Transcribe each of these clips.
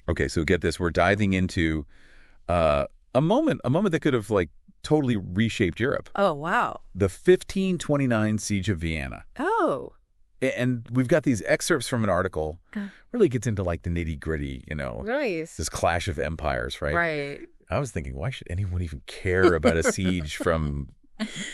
Okay, so get this. We're diving into a moment that could have like totally reshaped Europe. Oh, wow. The 1529 Siege of Vienna. Oh. And we've got these excerpts from an article. Really gets into like the nitty-gritty, Nice. this clash of empires, right? Right. I was thinking, why should anyone even care about a siege from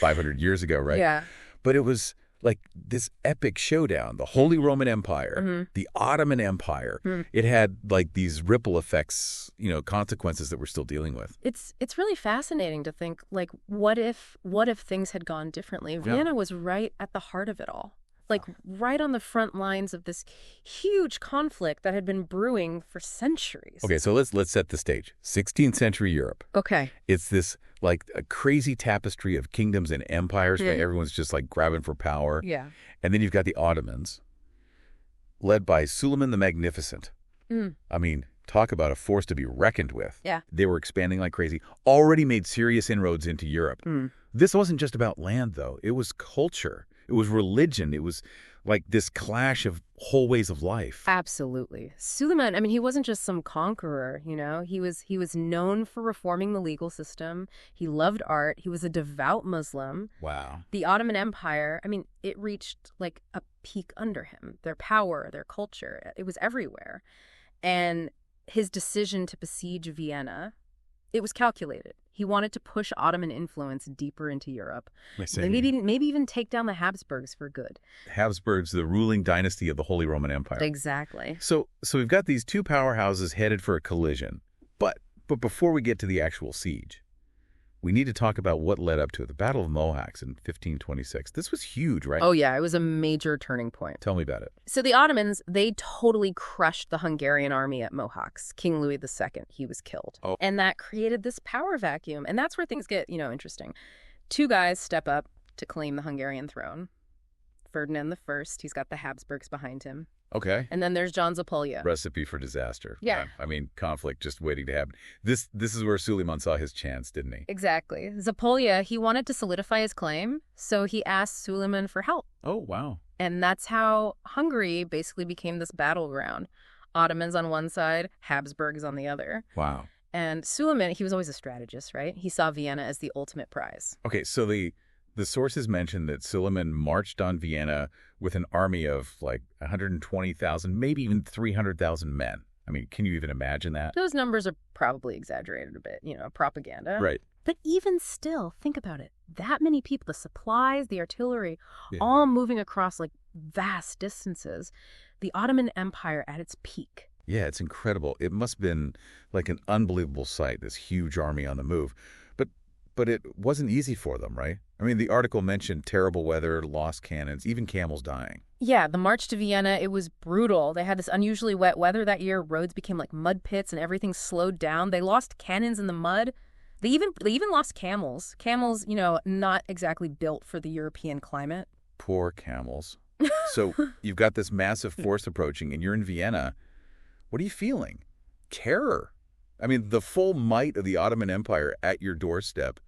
500 years ago, right? Yeah. But it was like this epic showdown. The Holy Roman Empire, the Ottoman Empire. It had like these ripple effects, consequences that we're still dealing with. It's really fascinating to think, like, what if things had gone differently? Vienna was right at the heart of it all. Like, right on the front lines of this huge conflict that had been brewing for centuries. Okay, so let's set the stage. 16th century Europe. Okay. It's this, like, a crazy tapestry of kingdoms and empires where everyone's just, like, grabbing for power. Yeah. And then you've got the Ottomans, led by Suleiman the Magnificent. I mean, talk about a force to be reckoned with. Yeah. They were expanding like crazy, already made serious inroads into Europe. This wasn't just about land, though. It was culture. It was religion. It was like this clash of whole ways of life. Absolutely. Suleiman, I mean, he wasn't just some conqueror, He was known for reforming the legal system. He loved art. He was a devout Muslim. Wow. The Ottoman Empire, I mean, it reached like a peak under him. Their power, their culture, it was everywhere. And his decision to besiege Vienna, it was calculated. He wanted to push Ottoman influence deeper into Europe. Maybe even take down the Habsburgs for good. Habsburgs, the ruling dynasty of the Holy Roman Empire. Exactly. So we've got these two powerhouses headed for a collision. But before we get to the actual siege, we need to talk about what led up to it. The Battle of Mohacs in 1526. This was huge, right? Oh, yeah. It was a major turning point. Tell me about it. So the Ottomans, they totally crushed the Hungarian army at Mohacs. King Louis II, he was killed. Oh. And that created this power vacuum. And that's where things get, interesting. Two guys step up to claim the Hungarian throne. Ferdinand I, he's got the Habsburgs behind him. Okay. And then there's John Zapolya. Recipe for disaster. Yeah. I mean, conflict just waiting to happen. This is where Suleiman saw his chance, didn't he? Exactly. Zapolya, he wanted to solidify his claim, so he asked Suleiman for help. Oh, wow. And that's how Hungary basically became this battleground. Ottomans on one side, Habsburgs on the other. Wow. And Suleiman, he was always a strategist, right? He saw Vienna as the ultimate prize. Okay, so the sources mention that Suleiman marched on Vienna with an army of like 120,000, maybe even 300,000 men. I mean, can you even imagine that? Those numbers are probably exaggerated a bit, propaganda. Right. But even still, think about it. That many people, the supplies, the artillery, all moving across like vast distances. The Ottoman Empire at its peak. Yeah, it's incredible. It must have been like an unbelievable sight, this huge army on the move. But it wasn't easy for them, right? I mean, the article mentioned terrible weather, lost cannons, even camels dying. Yeah, the march to Vienna, it was brutal. They had this unusually wet weather that year. Roads became like mud pits and everything slowed down. They lost cannons in the mud. They even lost camels. Camels, not exactly built for the European climate. Poor camels. So you've got this massive force approaching, and you're in Vienna. What are you feeling? Terror. I mean, the full might of the Ottoman Empire at your doorstep.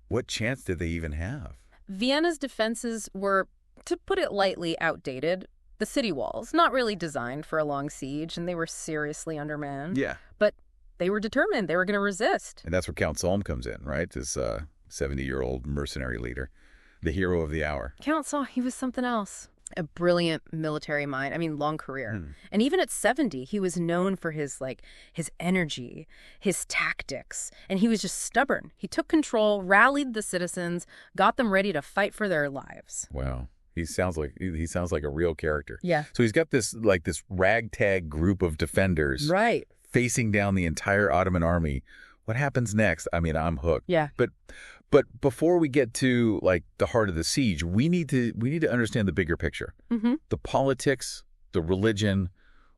What chance did they even have? Vienna's defenses were, to put it lightly, outdated. The city walls, not really designed for a long siege, and they were seriously undermanned. Yeah. But they were determined. They were going to resist. And that's where Count Solm comes in, right? This 70-year-old mercenary leader, the hero of the hour. Count Solm, he was something else. A brilliant military mind. I mean, long career. And even at 70, he was known for his energy, his tactics, and he was just stubborn. He took control, rallied the citizens, got them ready to fight for their lives. Wow. He sounds like a real character. Yeah. So he's got this ragtag group of defenders. Right. Facing down the entire Ottoman army. What happens next? I mean, I'm hooked. Yeah. But before we get to the heart of the siege, we need to understand the bigger picture. The politics, the religion.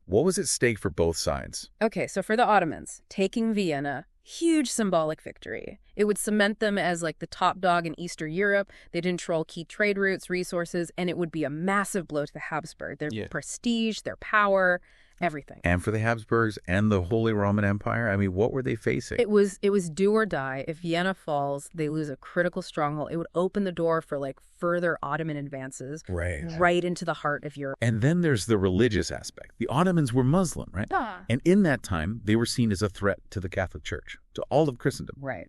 What was at stake for both sides? Okay, so for the Ottomans, taking Vienna, huge symbolic victory. It would cement them as the top dog in Eastern Europe. They'd control key trade routes, resources, and it would be a massive blow to the Habsburg. Their prestige, their power. Everything. And for the Habsburgs and the Holy Roman Empire, I mean, what were they facing? It was do or die. If Vienna falls, they lose a critical stronghold. It would open the door for like further Ottoman advances right into the heart of Europe. And then there's the religious aspect. The Ottomans were Muslim, right? And in that time, they were seen as a threat to the Catholic Church, to all of Christendom. Right.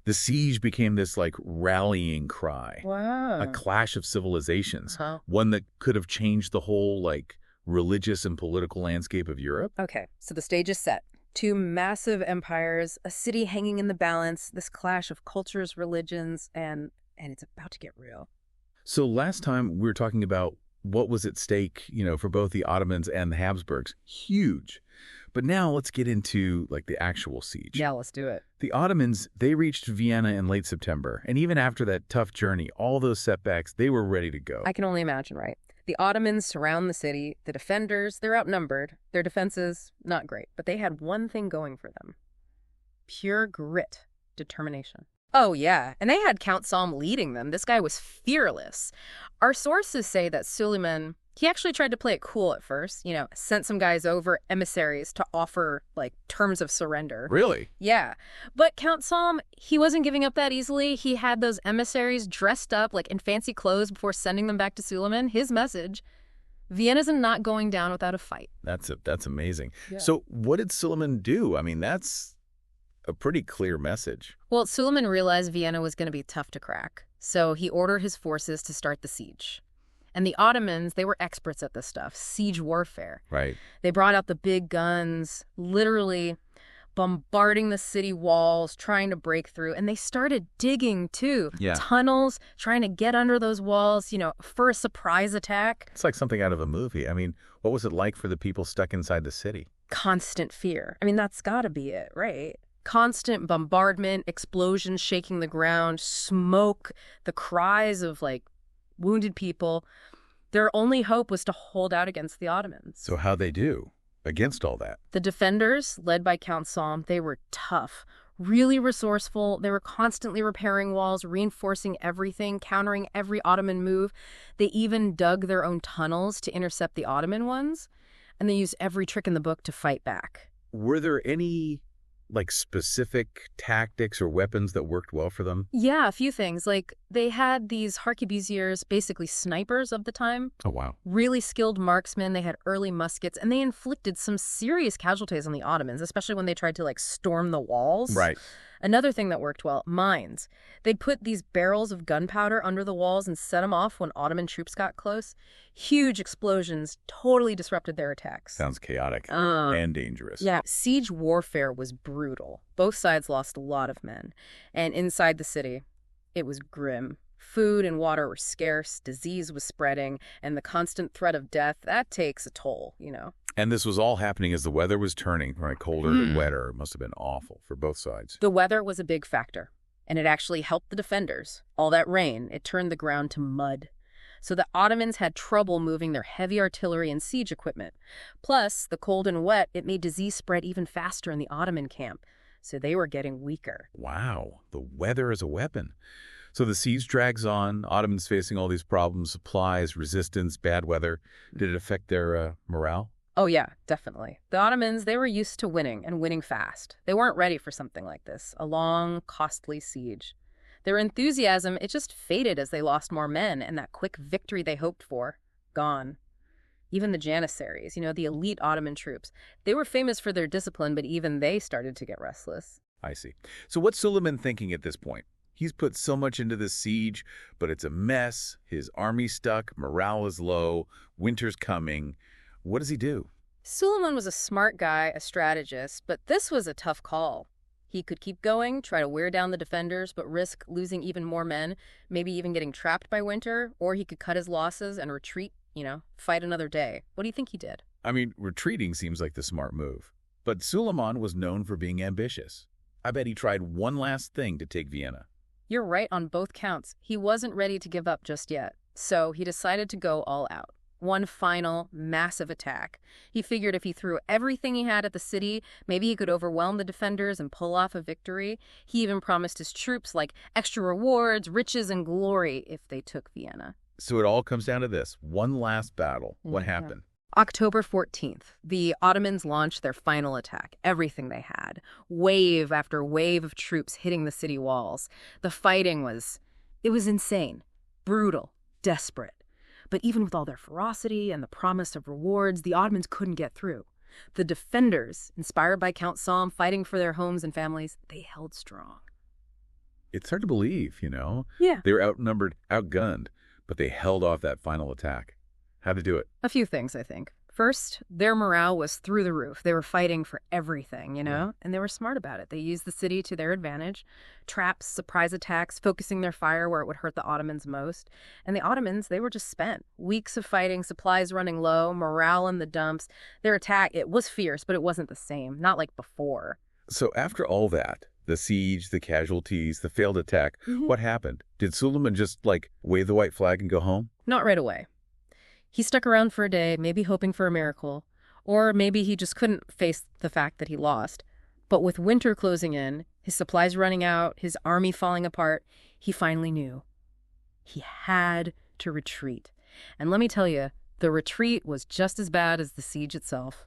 The siege became this like rallying cry. Wow. A clash of civilizations. One that could have changed the whole like religious and political landscape of Europe. Okay, so the stage is set. Two massive empires, a city hanging in the balance, this clash of cultures, religions, and it's about to get real. So last time we were talking about what was at stake, for both the Ottomans and the Habsburgs. Huge. But now let's get into like the actual siege. Yeah, let's do it. The Ottomans, they reached Vienna in late September. And even after that tough journey, all those setbacks, they were ready to go. I can only imagine, right? The Ottomans surround the city. The defenders, they're outnumbered. Their defenses, not great. But they had one thing going for them. Pure grit, determination. Oh, yeah. And they had Count Salm leading them. This guy was fearless. Our sources say that Suleiman, he actually tried to play it cool at first, sent some guys over, emissaries, to offer, terms of surrender. Really? Yeah. But Count Salm, he wasn't giving up that easily. He had those emissaries dressed up, in fancy clothes before sending them back to Suleiman. His message, Vienna's not going down without a fight. That's amazing. Yeah. So what did Suleiman do? I mean, that's a pretty clear message. Well, Suleiman realized Vienna was going to be tough to crack. So he ordered his forces to start the siege. And the Ottomans, they were experts at this stuff, siege warfare. Right. They brought out the big guns, literally bombarding the city walls, trying to break through. And they started digging, too. Yeah. Tunnels, trying to get under those walls, for a surprise attack. It's like something out of a movie. I mean, what was it like for the people stuck inside the city? Constant fear. I mean, that's got to be it, right? Constant bombardment, explosions shaking the ground, smoke, the cries of, wounded people. Their only hope was to hold out against the Ottomans. So how'd they do against all that? The defenders, led by Count Salm, they were tough, really resourceful. They were constantly repairing walls, reinforcing everything, countering every Ottoman move. They even dug their own tunnels to intercept the Ottoman ones, and they used every trick in the book to fight back. Were there any specific tactics or weapons that worked well for them? Yeah, a few things. They had these harquebusiers, basically snipers of the time. Oh, wow. Really skilled marksmen. They had early muskets, and they inflicted some serious casualties on the Ottomans, especially when they tried to, storm the walls. Right. Another thing that worked well, mines. They'd put these barrels of gunpowder under the walls and set them off when Ottoman troops got close. Huge explosions totally disrupted their attacks. Sounds chaotic and dangerous. Yeah, siege warfare was brutal. Both sides lost a lot of men. And inside the city, it was grim. Food and water were scarce, disease was spreading, and the constant threat of death, that takes a toll, And this was all happening as the weather was turning, right? Colder and wetter. It must have been awful for both sides. The weather was a big factor, and it actually helped the defenders. All that rain, it turned the ground to mud. So the Ottomans had trouble moving their heavy artillery and siege equipment. Plus, the cold and wet, it made disease spread even faster in the Ottoman camp. So they were getting weaker. Wow, the weather as a weapon. So the siege drags on, Ottomans facing all these problems, supplies, resistance, bad weather. Did it affect their morale? Oh, yeah, definitely. The Ottomans, they were used to winning, and winning fast. They weren't ready for something like this, a long, costly siege. Their enthusiasm, it just faded as they lost more men, and that quick victory they hoped for, gone. Even the Janissaries, the elite Ottoman troops, they were famous for their discipline, but even they started to get restless. I see. So what's Suleiman thinking at this point? He's put so much into this siege, but it's a mess. His army's stuck, morale is low, winter's coming. What does he do? Suleiman was a smart guy, a strategist, but this was a tough call. He could keep going, try to wear down the defenders, but risk losing even more men, maybe even getting trapped by winter, or he could cut his losses and retreat, fight another day. What do you think he did? I mean, retreating seems like the smart move. But Suleiman was known for being ambitious. I bet he tried one last thing to take Vienna. You're right on both counts. He wasn't ready to give up just yet. So he decided to go all out. One final, massive attack. He figured if he threw everything he had at the city, maybe he could overwhelm the defenders and pull off a victory. He even promised his troops, extra rewards, riches, and glory if they took Vienna. So it all comes down to this. One last battle. What happened? October 14th, the Ottomans launched their final attack, everything they had. Wave after wave of troops hitting the city walls. The fighting it was insane, brutal, desperate. But even with all their ferocity and the promise of rewards, the Ottomans couldn't get through. The defenders, inspired by Count Salm, fighting for their homes and families, they held strong. It's hard to believe, Yeah. They were outnumbered, outgunned, but they held off that final attack. How'd they do it? A few things, I think. First, their morale was through the roof. They were fighting for everything, Right. and they were smart about it. They used the city to their advantage. Traps, surprise attacks, focusing their fire where it would hurt the Ottomans most. And the Ottomans, they were just spent. Weeks of fighting, supplies running low, morale in the dumps. Their attack, it was fierce, but it wasn't the same. Not like before. So after all that, the siege, the casualties, the failed attack, what happened? Did Suleiman just, wave the white flag and go home? Not right away. He stuck around for a day, maybe hoping for a miracle. Or maybe he just couldn't face the fact that he lost. But with winter closing in, his supplies running out, his army falling apart, he finally knew. He had to retreat. And let me tell you, the retreat was just as bad as the siege itself.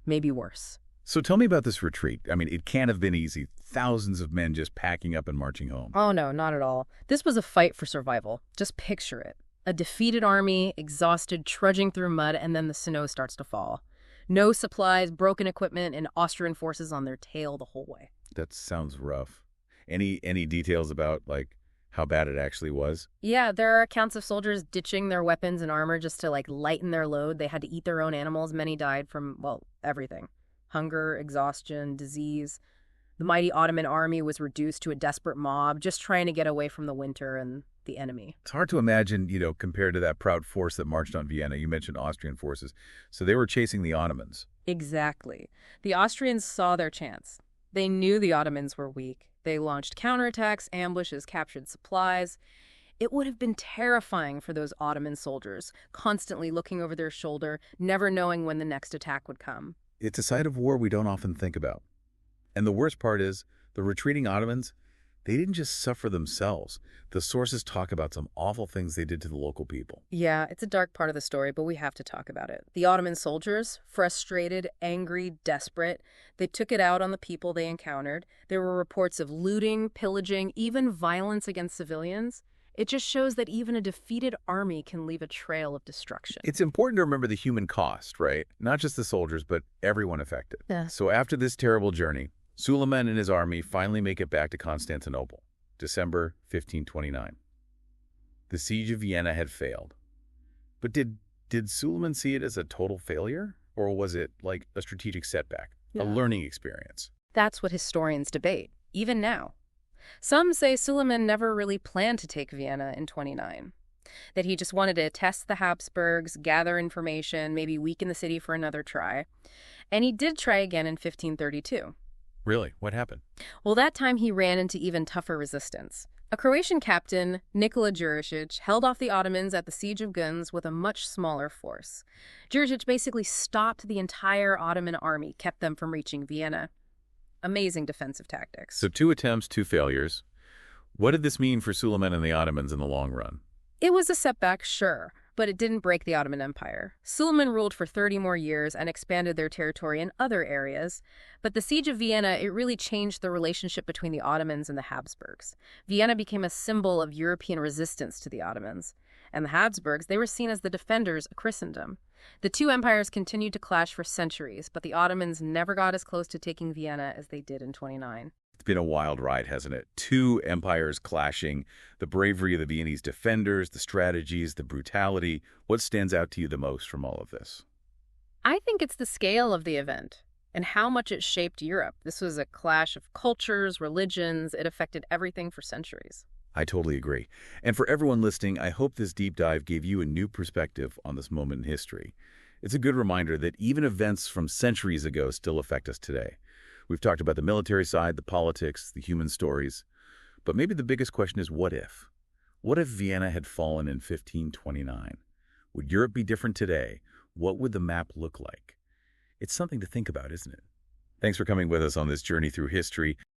Maybe worse. So tell me about this retreat. I mean, it can't have been easy. Thousands of men just packing up and marching home. Oh no, not at all. This was a fight for survival. Just picture it. A defeated army, exhausted, trudging through mud, and then the snow starts to fall. No supplies, broken equipment, and Austrian forces on their tail the whole way. That sounds rough. Any details about, how bad it actually was? Yeah, there are accounts of soldiers ditching their weapons and armor just to, lighten their load. They had to eat their own animals. Many died from, everything. Hunger, exhaustion, disease. The mighty Ottoman army was reduced to a desperate mob, just trying to get away from the winter and the enemy. It's hard to imagine, compared to that proud force that marched on Vienna. You mentioned Austrian forces. So they were chasing the Ottomans. Exactly. The Austrians saw their chance. They knew the Ottomans were weak. They launched counterattacks, ambushes, captured supplies. It would have been terrifying for those Ottoman soldiers, constantly looking over their shoulder, never knowing when the next attack would come. It's a side of war we don't often think about. And the worst part is, the retreating Ottomans, they didn't just suffer themselves. The sources talk about some awful things they did to the local people. Yeah, it's a dark part of the story, but we have to talk about it. The Ottoman soldiers, frustrated, angry, desperate, they took it out on the people they encountered. There were reports of looting, pillaging, even violence against civilians. It just shows that even a defeated army can leave a trail of destruction. It's important to remember the human cost, right? Not just the soldiers, but everyone affected. Yeah. So after this terrible journey, Suleiman and his army finally make it back to Constantinople, December 1529. The siege of Vienna had failed. But did Suleiman see it as a total failure? Or was it like a strategic setback, a learning experience? That's what historians debate, even now. Some say Suleiman never really planned to take Vienna in 29, that he just wanted to test the Habsburgs, gather information, maybe weaken the city for another try. And he did try again in 1532. Really? What happened? Well, that time he ran into even tougher resistance. A Croatian captain, Nikola Đurišić, held off the Ottomans at the Siege of Guns with a much smaller force. Đurišić basically stopped the entire Ottoman army, kept them from reaching Vienna. Amazing defensive tactics. So 2 attempts, 2 failures. What did this mean for Suleiman and the Ottomans in the long run? It was a setback, sure, but it didn't break the Ottoman Empire. Suleiman ruled for 30 more years and expanded their territory in other areas. But the Siege of Vienna, it really changed the relationship between the Ottomans and the Habsburgs. Vienna became a symbol of European resistance to the Ottomans. And the Habsburgs, they were seen as the defenders of Christendom. The two empires continued to clash for centuries, but the Ottomans never got as close to taking Vienna as they did in 29. It's been a wild ride, hasn't it? 2 empires clashing, the bravery of the Viennese defenders, the strategies, the brutality. What stands out to you the most from all of this? I think it's the scale of the event and how much it shaped Europe. This was a clash of cultures, religions. It affected everything for centuries. I totally agree. And for everyone listening, I hope this deep dive gave you a new perspective on this moment in history. It's a good reminder that even events from centuries ago still affect us today. We've talked about the military side, the politics, the human stories. But maybe the biggest question is, what if? What if Vienna had fallen in 1529? Would Europe be different today? What would the map look like? It's something to think about, isn't it? Thanks for coming with us on this journey through history.